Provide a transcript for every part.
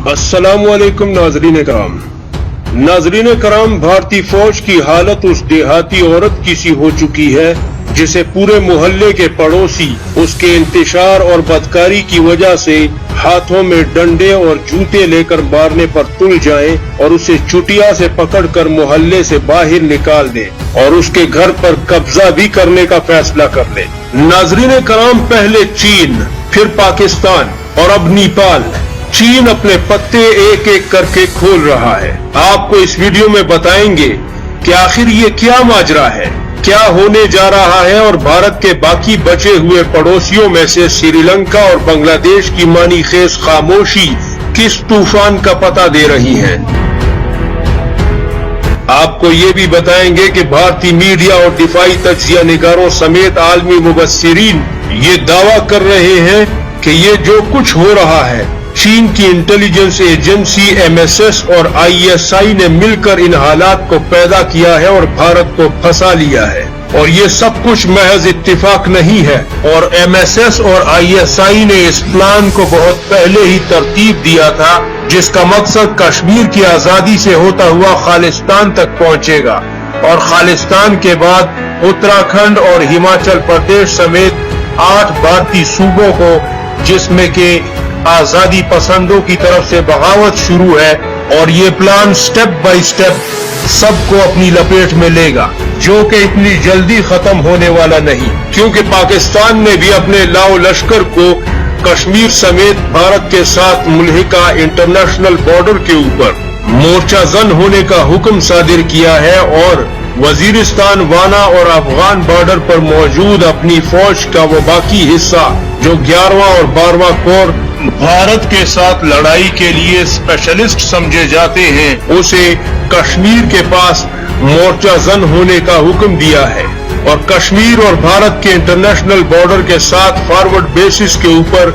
अस्सलामुअलैकुम नाज़रीन कराम, भारतीय फौज की हालत उस देहाती औरत की सी हो चुकी है जिसे पूरे मोहल्ले के पड़ोसी उसके इंतशार और बदकारी की वजह से हाथों में डंडे और जूते लेकर मारने पर तुल जाएं और उसे चुटिया से पकड़कर मोहल्ले से बाहर निकाल दें और उसके घर पर कब्जा भी करने का फैसला कर लें। नाज़रीन कराम, पहले चीन, फिर पाकिस्तान और अब नेपाल। चीन अपने पत्ते एक एक करके खोल रहा है। आपको इस वीडियो में बताएंगे कि आखिर ये क्या माजरा है, क्या होने जा रहा है और भारत के बाकी बचे हुए पड़ोसियों में से श्रीलंका और बांग्लादेश की मानीखेज खामोशी किस तूफान का पता दे रही है। आपको ये भी बताएंगे कि भारतीय मीडिया और दिफाई तज्जिया निगारों समेत आलमी मुबस्सिरीन ये दावा कर रहे हैं कि ये जो कुछ हो रहा है चीन की इंटेलिजेंस एजेंसी MSS और ISI ने मिलकर इन हालात को पैदा किया है और भारत को फंसा लिया है। और ये सब कुछ महज इत्तेफाक नहीं है और MSS और ISI ने इस प्लान को बहुत पहले ही तरतीब दिया था, जिसका मकसद कश्मीर की आजादी से होता हुआ खालिस्तान तक पहुंचेगा और खालिस्तान के बाद उत्तराखंड और हिमाचल प्रदेश समेत 8 भारतीय सूबों को, जिसमें के आजादी पसंदों की तरफ से बगावत शुरू है। और ये प्लान स्टेप बाय स्टेप सबको अपनी लपेट में लेगा, जो कि इतनी जल्दी खत्म होने वाला नहीं, क्योंकि पाकिस्तान ने भी अपने लाओ लश्कर को कश्मीर समेत भारत के साथ मुल्हिका इंटरनेशनल बॉर्डर के ऊपर मोर्चा जन होने का हुक्म सादिर किया है और वजीरिस्तान, वाना और अफगान बॉर्डर पर मौजूद अपनी फौज का वो बाकी हिस्सा जो 11वां और 12वां कोर भारत के साथ लड़ाई के लिए स्पेशलिस्ट समझे जाते हैं, उसे कश्मीर के पास मोर्चा जन होने का हुक्म दिया है। और कश्मीर और भारत के इंटरनेशनल बॉर्डर के साथ फॉरवर्ड बेसिस के ऊपर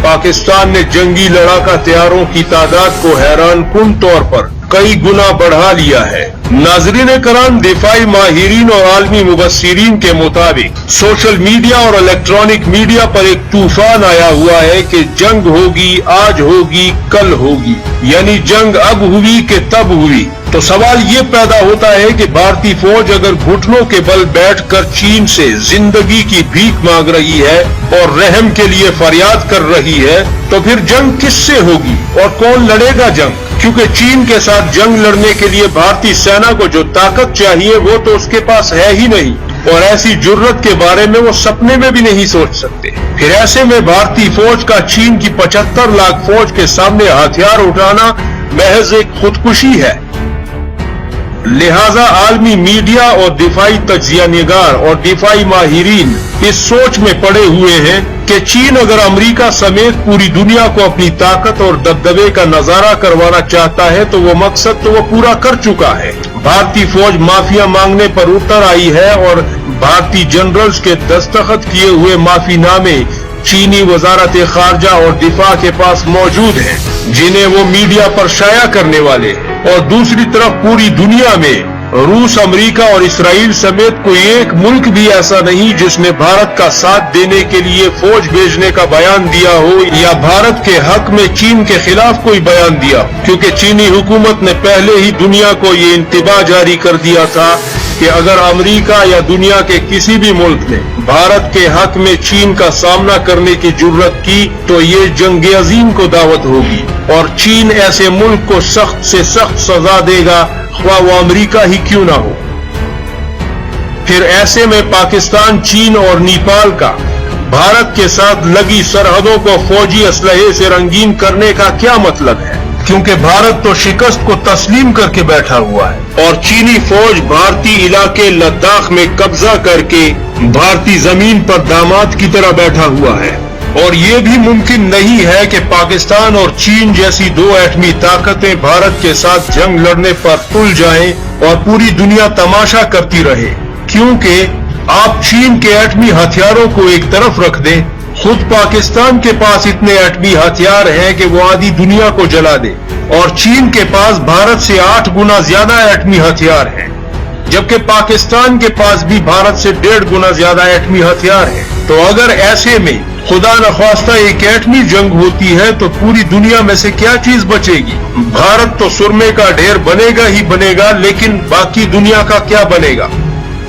पाकिस्तान ने जंगी लड़ाका तैयारों की तादाद को हैरानकुन तौर पर कई गुना बढ़ा लिया है। नाज़रीन कराम, दिफाई माहिरीन और आलमी मुबस्सिरीन के मुताबिक सोशल मीडिया और इलेक्ट्रॉनिक मीडिया पर एक तूफान आया हुआ है कि जंग होगी, आज होगी, कल होगी, यानी जंग अब हुई कि तब हुई। तो सवाल ये पैदा होता है कि भारतीय फौज अगर घुटनों के बल बैठकर चीन से जिंदगी की भीख मांग रही है और रहम के लिए फरियाद कर रही है, तो फिर जंग किससे होगी और कौन लड़ेगा जंग? क्योंकि चीन के साथ जंग लड़ने के लिए भारतीय सेना को जो ताकत चाहिए वो तो उसके पास है ही नहीं, और ऐसी जुर्रत के बारे में वो सपने में भी नहीं सोच सकते। फिर ऐसे में भारतीय फौज का चीन की 75 लाख फौज के सामने हथियार उठाना महज एक खुदकुशी है। लिहाजा आलमी मीडिया और दिफाई तज्जिया निगार और दिफाई माहिरीन इस सोच में पड़े हुए हैं कि चीन अगर अमेरिका समेत पूरी दुनिया को अपनी ताकत और दबदबे का नजारा करवाना चाहता है तो वो मकसद तो वो पूरा कर चुका है। भारतीय फौज माफिया मांगने पर उतर आई है और भारतीय जनरल्स के दस्तखत किए हुए माफीनामे चीनी वजारत खारजा और दिफा के पास मौजूद हैं, जिन्हें वो मीडिया पर शाया करने वाले हैं। और दूसरी तरफ पूरी दुनिया में रूस, अमेरिका और इसराइल समेत कोई एक मुल्क भी ऐसा नहीं जिसने भारत का साथ देने के लिए फौज भेजने का बयान दिया हो या भारत के हक में चीन के खिलाफ कोई बयान दिया, क्योंकि चीनी हुकूमत ने पहले ही दुनिया को ये इंतबा जारी कर दिया था कि अगर अमेरिका या दुनिया के किसी भी मुल्क ने भारत के हक में चीन का सामना करने की जुर्रत की तो ये जंग अजीम को दावत होगी और चीन ऐसे मुल्क को सख्त से सख्त सजा देगा, ख्वाह वो अमेरिका ही क्यों ना हो। फिर ऐसे में पाकिस्तान, चीन और नेपाल का भारत के साथ लगी सरहदों को फौजी असलहे से रंगीन करने का क्या मतलब है, क्योंकि भारत तो शिकस्त को तस्लीम करके बैठा हुआ है और चीनी फौज भारतीय इलाके लद्दाख में कब्जा करके भारतीय जमीन पर दामाद की तरह बैठा हुआ है। और ये भी मुमकिन नहीं है कि पाकिस्तान और चीन जैसी दो एटमी ताकतें भारत के साथ जंग लड़ने पर तुल जाएं और पूरी दुनिया तमाशा करती रहे, क्योंकि आप चीन के एटमी हथियारों को एक तरफ रख दें, खुद पाकिस्तान के पास इतने एटमी हथियार हैं कि वो आधी दुनिया को जला दे और चीन के पास भारत से 8 गुना ज्यादा एटमी हथियार हैं, जबकि पाकिस्तान के पास भी भारत से 1.5 गुना ज्यादा एटमी हथियार हैं। तो अगर ऐसे में खुदा नख्वास्ता एक एटमी जंग होती है तो पूरी दुनिया में से क्या चीज बचेगी? भारत तो सुरमे का ढेर बनेगा ही बनेगा, लेकिन बाकी दुनिया का क्या बनेगा?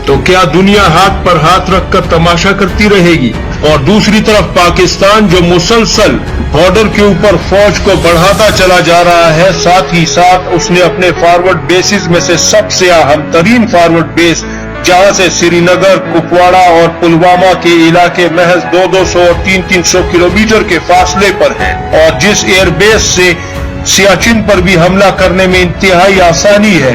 तो क्या दुनिया हाथ पर हाथ रखकर तमाशा करती रहेगी? और दूसरी तरफ पाकिस्तान जो मुसलसल बॉर्डर के ऊपर फौज को बढ़ाता चला जा रहा है, साथ ही साथ उसने अपने फॉरवर्ड बेसिस में से सबसे अहम तरीन फॉरवर्ड बेस, जहां से श्रीनगर, कुपवाड़ा और पुलवामा के इलाके महज 200 और 300 किलोमीटर के फासले पर हैं, और जिस एयरबेस से सियाचिन पर भी हमला करने में इंतहाई आसानी है,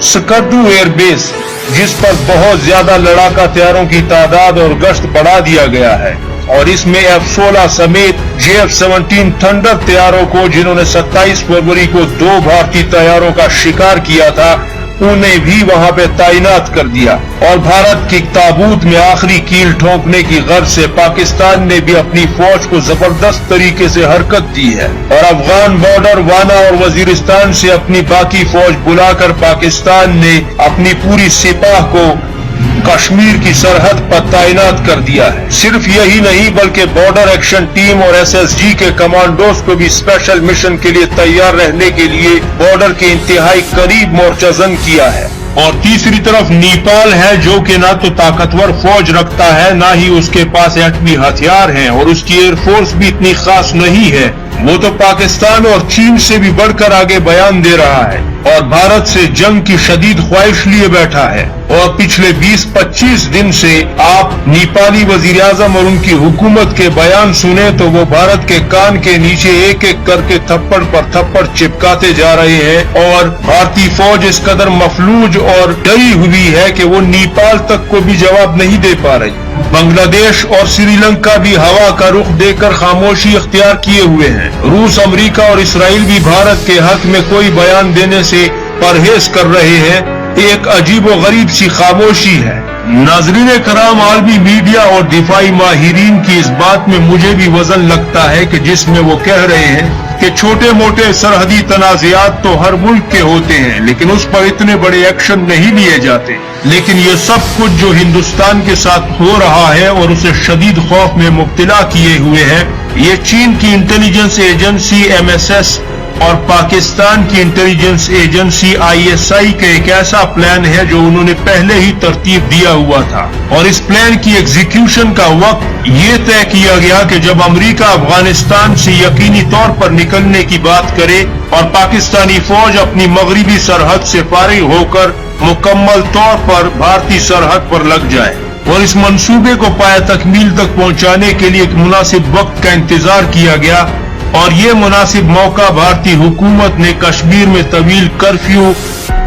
स्कर्दू एयरबेस, जिस पर बहुत ज्यादा लड़ाका हथियारों की तादाद और गश्त बढ़ा दिया गया है, और इसमें F-16 समेत JF-17 थंडर तैयारों को, जिन्होंने 27 फरवरी को 2 भारतीय तैयारों का शिकार किया था, उन्हें भी वहां पे तैनात कर दिया। और भारत की ताबूत में आखिरी कील ठोंकने की गर्ज से पाकिस्तान ने भी अपनी फौज को जबरदस्त तरीके से हरकत दी है, और अफगान बॉर्डर, वाना और वजीरिस्तान से अपनी बाकी फौज बुलाकर पाकिस्तान ने अपनी पूरी सिपाह को कश्मीर की सरहद पर तैनात कर दिया है। सिर्फ यही नहीं बल्कि बॉर्डर एक्शन टीम और SSG के कमांडोज को भी स्पेशल मिशन के लिए तैयार रहने के लिए बॉर्डर के इंतहाई करीब मोर्चजन किया है। और तीसरी तरफ नेपाल है, जो कि ना तो ताकतवर फौज रखता है, ना ही उसके पास एटमी हथियार हैं, और उसकी एयरफोर्स भी इतनी खास नहीं है। वो तो पाकिस्तान और चीन से भी बढ़कर आगे बयान दे रहा है, और भारत से जंग की शदीद ख्वाहिश लिए बैठा है। और पिछले 20-25 दिन से आप नेपाली वजीर आजम और उनकी हुकूमत के बयान सुने तो वो भारत के कान के नीचे एक एक करके थप्पड़ पर थप्पड़ चिपकाते जा रहे हैं, और भारतीय फौज इस कदर मफलूज और डरी हुई है कि वो नेपाल तक को भी जवाब नहीं दे पा रही। बांग्लादेश और श्रीलंका भी हवा का रुख देकर खामोशी इख्तियार किए हुए हैं। रूस, अमेरिका और इसराइल भी भारत के हक में कोई बयान देने से परहेज कर रहे हैं। एक अजीब व गरीब सी खामोशी है। नाज़रीन कराम, आलमी मीडिया और दिफाई माहिरीन की इस बात में मुझे भी वजन लगता है कि जिसमें वो कह रहे हैं कि छोटे मोटे सरहदी तनाज़ात तो हर मुल्क के होते हैं, लेकिन उस पर इतने बड़े एक्शन नहीं लिए जाते। लेकिन ये सब कुछ जो हिंदुस्तान के साथ हो रहा है और उसे शदीद खौफ में मुब्तला किए हुए है, ये चीन की इंटेलिजेंस एजेंसी MSS और पाकिस्तान की इंटेलिजेंस एजेंसी ISI का एक ऐसा प्लान है जो उन्होंने पहले ही तरतीब दिया हुआ था। और इस प्लान की एग्जीक्यूशन का वक्त ये तय किया गया कि जब अमेरिका अफगानिस्तान से यकीनी तौर पर निकलने की बात करे और पाकिस्तानी फौज अपनी मगरिबी सरहद से फारिग होकर मुकम्मल तौर पर भारतीय सरहद पर लग जाए। और इस मंसूबे को पाया तकमील तक पहुंचाने के लिए एक मुनासिब वक्त का इंतजार किया गया, और ये मुनासिब मौका भारतीय हुकूमत ने कश्मीर में तवील कर्फ्यू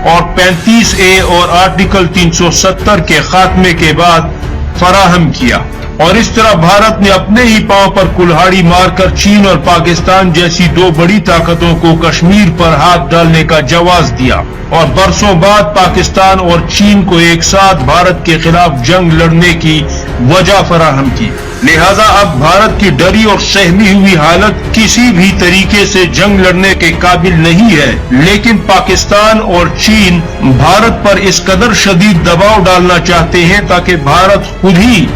और 35A और आर्टिकल 370 के खात्मे के बाद फराहम किया। और इस तरह भारत ने अपने ही पांव पर कुल्हाड़ी मारकर चीन और पाकिस्तान जैसी दो बड़ी ताकतों को कश्मीर पर हाथ डालने का जवाब दिया, और बरसों बाद पाकिस्तान और चीन को एक साथ भारत के खिलाफ जंग लड़ने की वजह फराहम की। लिहाजा अब भारत की डरी और सहमी हुई हालत किसी भी तरीके से जंग लड़ने के काबिल नहीं है, लेकिन पाकिस्तान और चीन भारत पर इस कदर शदीद दबाव डालना चाहते हैं ताकि भारत खुद ही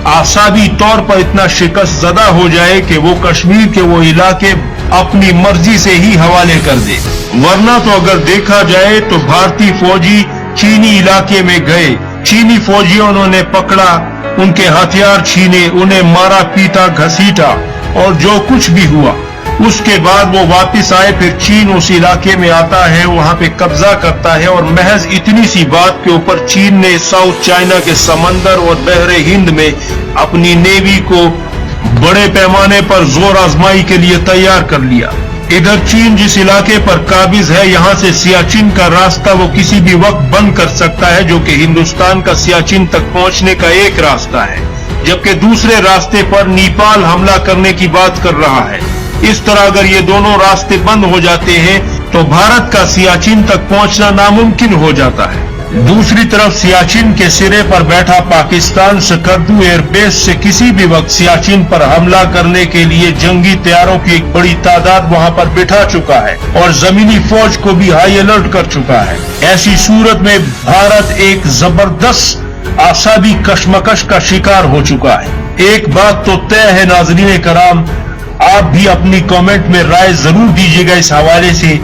आसाबी तौर पर इतना शिकस्त ज़दा हो जाए कि वो कश्मीर के वो इलाके अपनी मर्जी से ही हवाले कर दे। वरना तो अगर देखा जाए तो भारतीय फौजी चीनी इलाके में गए, चीनी फौजियों उन्होंने पकड़ा, उनके हथियार छीने, उन्हें मारा पीटा घसीटा, और जो कुछ भी हुआ उसके बाद वो वापस आए। फिर चीन उस इलाके में आता है, वहां पे कब्जा करता है, और महज इतनी सी बात के ऊपर चीन ने साउथ चाइना के समंदर और बहरे हिंद में अपनी नेवी को बड़े पैमाने पर जोर आजमाई के लिए तैयार कर लिया। इधर चीन जिस इलाके पर काबिज है, यहाँ से सियाचिन का रास्ता वो किसी भी वक्त बंद कर सकता है, जो कि हिंदुस्तान का सियाचिन तक पहुंचने का एक रास्ता है, जबकि दूसरे रास्ते पर नेपाल हमला करने की बात कर रहा है। इस तरह अगर ये दोनों रास्ते बंद हो जाते हैं तो भारत का सियाचिन तक पहुंचना नामुमकिन हो जाता है। दूसरी तरफ सियाचिन के सिरे पर बैठा पाकिस्तान स्कर्दू एयरबेस से किसी भी वक्त सियाचिन पर हमला करने के लिए जंगी तैयारों की एक बड़ी तादाद वहां पर बिठा चुका है, और जमीनी फौज को भी हाई अलर्ट कर चुका है। ऐसी सूरत में भारत एक जबरदस्त आसाबी कशमकश का शिकार हो चुका है। एक बात तो तय है नाज़रीन कराम, आप भी अपनी कमेंट में राय जरूर दीजिएगा इस हवाले से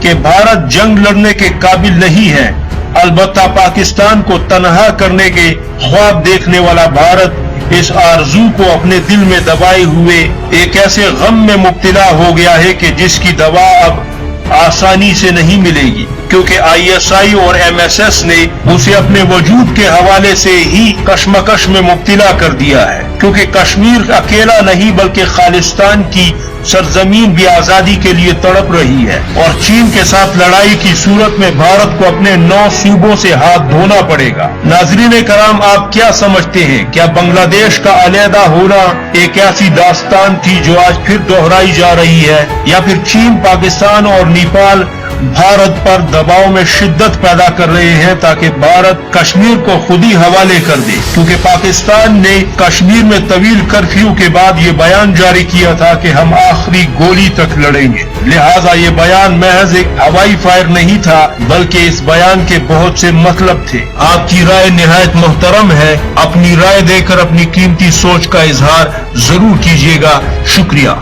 कि भारत जंग लड़ने के काबिल नहीं है। अलबत्ता पाकिस्तान को तनहा करने के ख्वाब देखने वाला भारत इस आरजू को अपने दिल में दबाए हुए एक ऐसे गम में मुब्तला हो गया है कि जिसकी दवा अब आसानी से नहीं मिलेगी, क्योंकि ISI और MSS ने उसे अपने वजूद के हवाले से ही कशमकश में मुब्तला कर दिया है। क्योंकि कश्मीर अकेला नहीं बल्कि खालिस्तान की सरजमीन भी आजादी के लिए तड़प रही है, और चीन के साथ लड़ाई की सूरत में भारत को अपने 9 सूबों से हाथ धोना पड़ेगा। नाज़रीन कराम, आप क्या समझते हैं, क्या बांग्लादेश का अलहदा होना एक ऐसी दास्तान थी जो आज फिर दोहराई जा रही है, या फिर चीन, पाकिस्तान और नेपाल भारत पर दबाव में शिद्दत पैदा कर रहे हैं ताकि भारत कश्मीर को खुद ही हवाले कर दे? क्योंकि पाकिस्तान ने कश्मीर में तवील कर्फ्यू के बाद ये बयान जारी किया था कि हम आखिरी गोली तक लड़ेंगे। लिहाजा ये बयान महज एक हवाई फायर नहीं था, बल्कि इस बयान के बहुत से मतलब थे। आपकी राय निहायत मोहतरम है। अपनी राय देकर अपनी कीमती सोच का इजहार जरूर कीजिएगा। शुक्रिया।